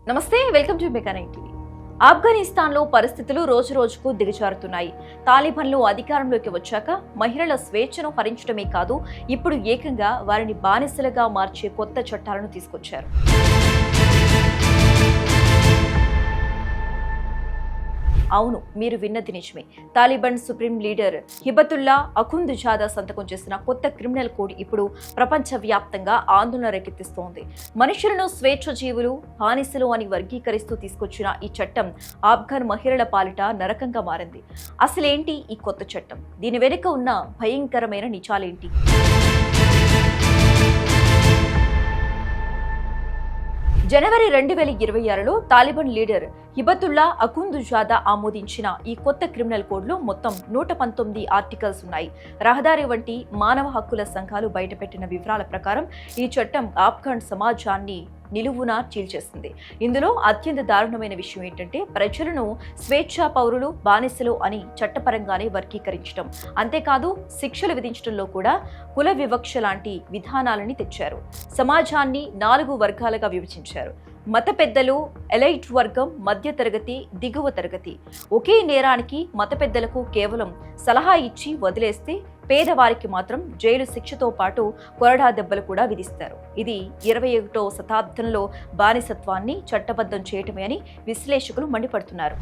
నమస్తే, welcome to mechanic TV. ఆఫ్ఘనిస్తాన్లో పరిస్థితులు రోజు రోజుకు దిగజారుతున్నాయి. తాలిబాన్లు అధికారంలోకి వచ్చాక మహిళల స్వేచ్ఛను హరించడమే కాదు, ఇప్పుడు ఏకంగా వారిని బానిసలుగా మార్చే కొత్త చట్టాలను తీసుకొచ్చారు. అవును, మీరు విన్నది నిజమే. తాలిబాన్ సుప్రీం లీడర్ హిబతుల్లా అఖుందుజాదా సంతకం చేసిన కొత్త క్రిమినల్ కోడ్ ఇప్పుడు ప్రపంచవ్యాప్తంగా ఆందోళన రేకెత్తిస్తోంది. మనుషులను స్వేచ్ఛ జీవులు, బానిసలు అని వర్గీకరిస్తూ తీసుకొచ్చిన ఈ చట్టం ఆఫ్ఘన్ మహిళల పాలిట నరకంగా మారింది. అసలేంటి ఈ కొత్త చట్టం? దీని వెనుక ఉన్న భయంకరమైన నిజాలేంటి? జనవరి 2026లో తాలిబాన్ లీడర్ హిబతుల్లా అఖుందుజాదా ఆమోదించిన ఈ కొత్త క్రిమినల్ కోడ్లో మొత్తం 119 ఆర్టికల్స్ ఉన్నాయి. రహదారి వంటి మానవ హక్కుల సంఘాలు బయటపెట్టిన వివరాల ప్రకారం ఈ చట్టం ఆఫ్ఘన్ సమాజాన్ని నిలువునా చీల్చేస్తుంది. ఇందులో అత్యంత దారుణమైన విషయం ఏంటంటే ప్రజలను స్వేచ్ఛా పౌరులు, బానిసలు అని చట్టపరంగానే వర్గీకరించడం. అంతేకాదు, శిక్షలు విధించడంలో కూడా కుల వివక్ష లాంటి విధానాలని తెచ్చారు. సమాజాన్ని 4 వర్గాలుగా విభజించారు. మత పెద్దలు, ఎలైట్ వర్గం, మధ్య తరగతి, దిగువ తరగతి. ఒకే నేరానికి మత పెద్దలకు కేవలం సలహా ఇచ్చి వదిలేస్తే పేదవారికి మాత్రం జైలు శిక్షతో పాటు కొరడా దెబ్బలు కూడా విధిస్తారు. ఇది 21వ శతాబ్దంలో బానిసత్వాన్ని చట్టబద్ధం చేయటమే అని విశ్లేషకులు మండిపడుతున్నారు.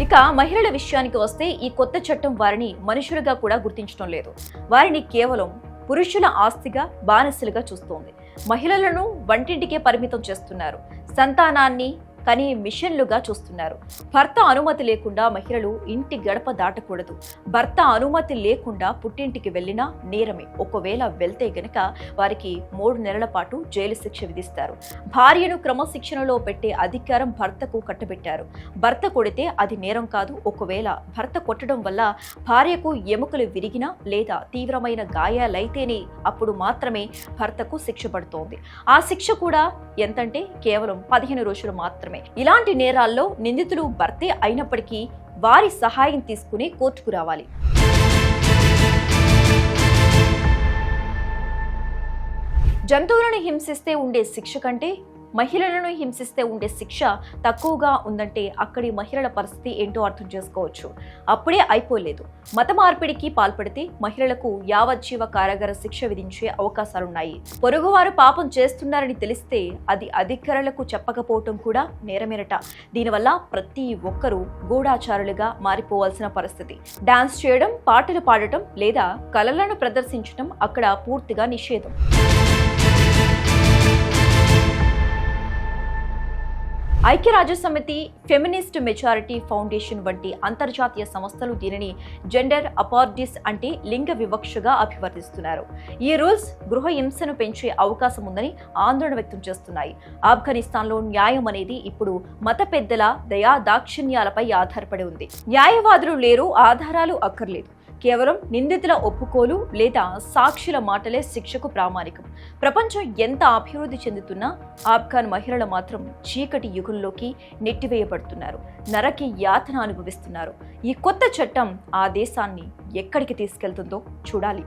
ఇక మహిళల విషయానికి వస్తే ఈ కొత్త చట్టం వారిని మనుషులుగా కూడా గుర్తించడం లేదు. వారిని కేవలం పురుషుల ఆస్తిగా, బానిసలుగా చూస్తోంది. మహిళలను వంటింటికే పరిమితం చేస్తున్నారు. సంతానాన్ని కానీ మిషన్లుగా చూస్తున్నారు. భర్త అనుమతి లేకుండా మహిళలు ఇంటి గడప దాటకూడదు. భర్త అనుమతి లేకుండా పుట్టింటికి వెళ్ళినా నేరమే. ఒకవేళ వెళ్తే గనక వారికి 3 నెలల పాటు జైలు శిక్ష విధిస్తారు. భార్యను క్రమశిక్షణలో పెట్టే అధికారం భర్తకు కట్టబెట్టారు. భర్త కొడితే అది నేరం కాదు. ఒకవేళ భర్త కొట్టడం వల్ల భార్యకు ఎముకలు విరిగినా లేదా తీవ్రమైన గాయాలైతేనే అప్పుడు మాత్రమే భర్తకు శిక్ష పడుతోంది. ఆ శిక్ష కూడా ఎంతంటే కేవలం 15 రోజులు మాత్రమే. ఇలాంటి నేరాల్లో నిందితులు భర్తే అయినప్పటికీ వారి సహాయం తీసుకుని కోర్టుకు రావాలి. జంతువులను హింసిస్తే ఉండే శిక్ష కంటే మహిళలను హింసిస్తే ఉండే శిక్ష తక్కువగా ఉందంటే అక్కడి మహిళల పరిస్థితి ఏంటో అర్థం చేసుకోవచ్చు. అప్పుడే అయిపోలేదు. మత మార్పిడికి పాల్పడితే మహిళలకు యావజ్జీవ కారాగార శిక్ష విధించే అవకాశాలున్నాయి. పొరుగువారు పాపం చేస్తున్నారని తెలిస్తే అది అధికారులకు చెప్పకపోవటం కూడా నేరమేనట. దీనివల్ల ప్రతి ఒక్కరూ గూఢాచారులుగా మారిపోవాల్సిన పరిస్థితి. డాన్స్ చేయడం, పాటలు పాడటం లేదా కళలను ప్రదర్శించడం అక్కడ పూర్తిగా నిషేధం. ఐక్యరాజ్యసమితి, ఫెమినిస్ట్ మెజారిటీ ఫౌండేషన్ వంటి అంతర్జాతీయ సంస్థలు దీనిని జెండర్ అపార్డిస్ అంటే లింగ వివక్షగా అభివర్ణిస్తున్నారు. ఈ రూల్స్ గృహ హింసను పెంచే అవకాశం ఉందని ఆందోళన వ్యక్తం చేస్తున్నాయి. ఆఫ్ఘనిస్తాన్లో న్యాయం అనేది ఇప్పుడు మత పెద్దల దయా దాక్షిణ్యాలపై ఆధారపడి ఉంది. న్యాయవాదులు లేరు, ఆధారాలు అక్కర్లేదు. కేవలం నిందితుల ఒప్పుకోలు లేదా సాక్షుల మాటలే శిక్షకు ప్రామాణికం. ప్రపంచం ఎంత అభివృద్ధి చెందుతున్నా ఆఫ్ఘన్ మహిళలు మాత్రం చీకటి యుగంలోకి నెట్టివేయబడుతున్నారు. నరకి యాతన అనుభవిస్తున్నారు. ఈ కొత్త చట్టం ఆ దేశాన్ని ఎక్కడికి తీసుకెళ్తుందో చూడాలి.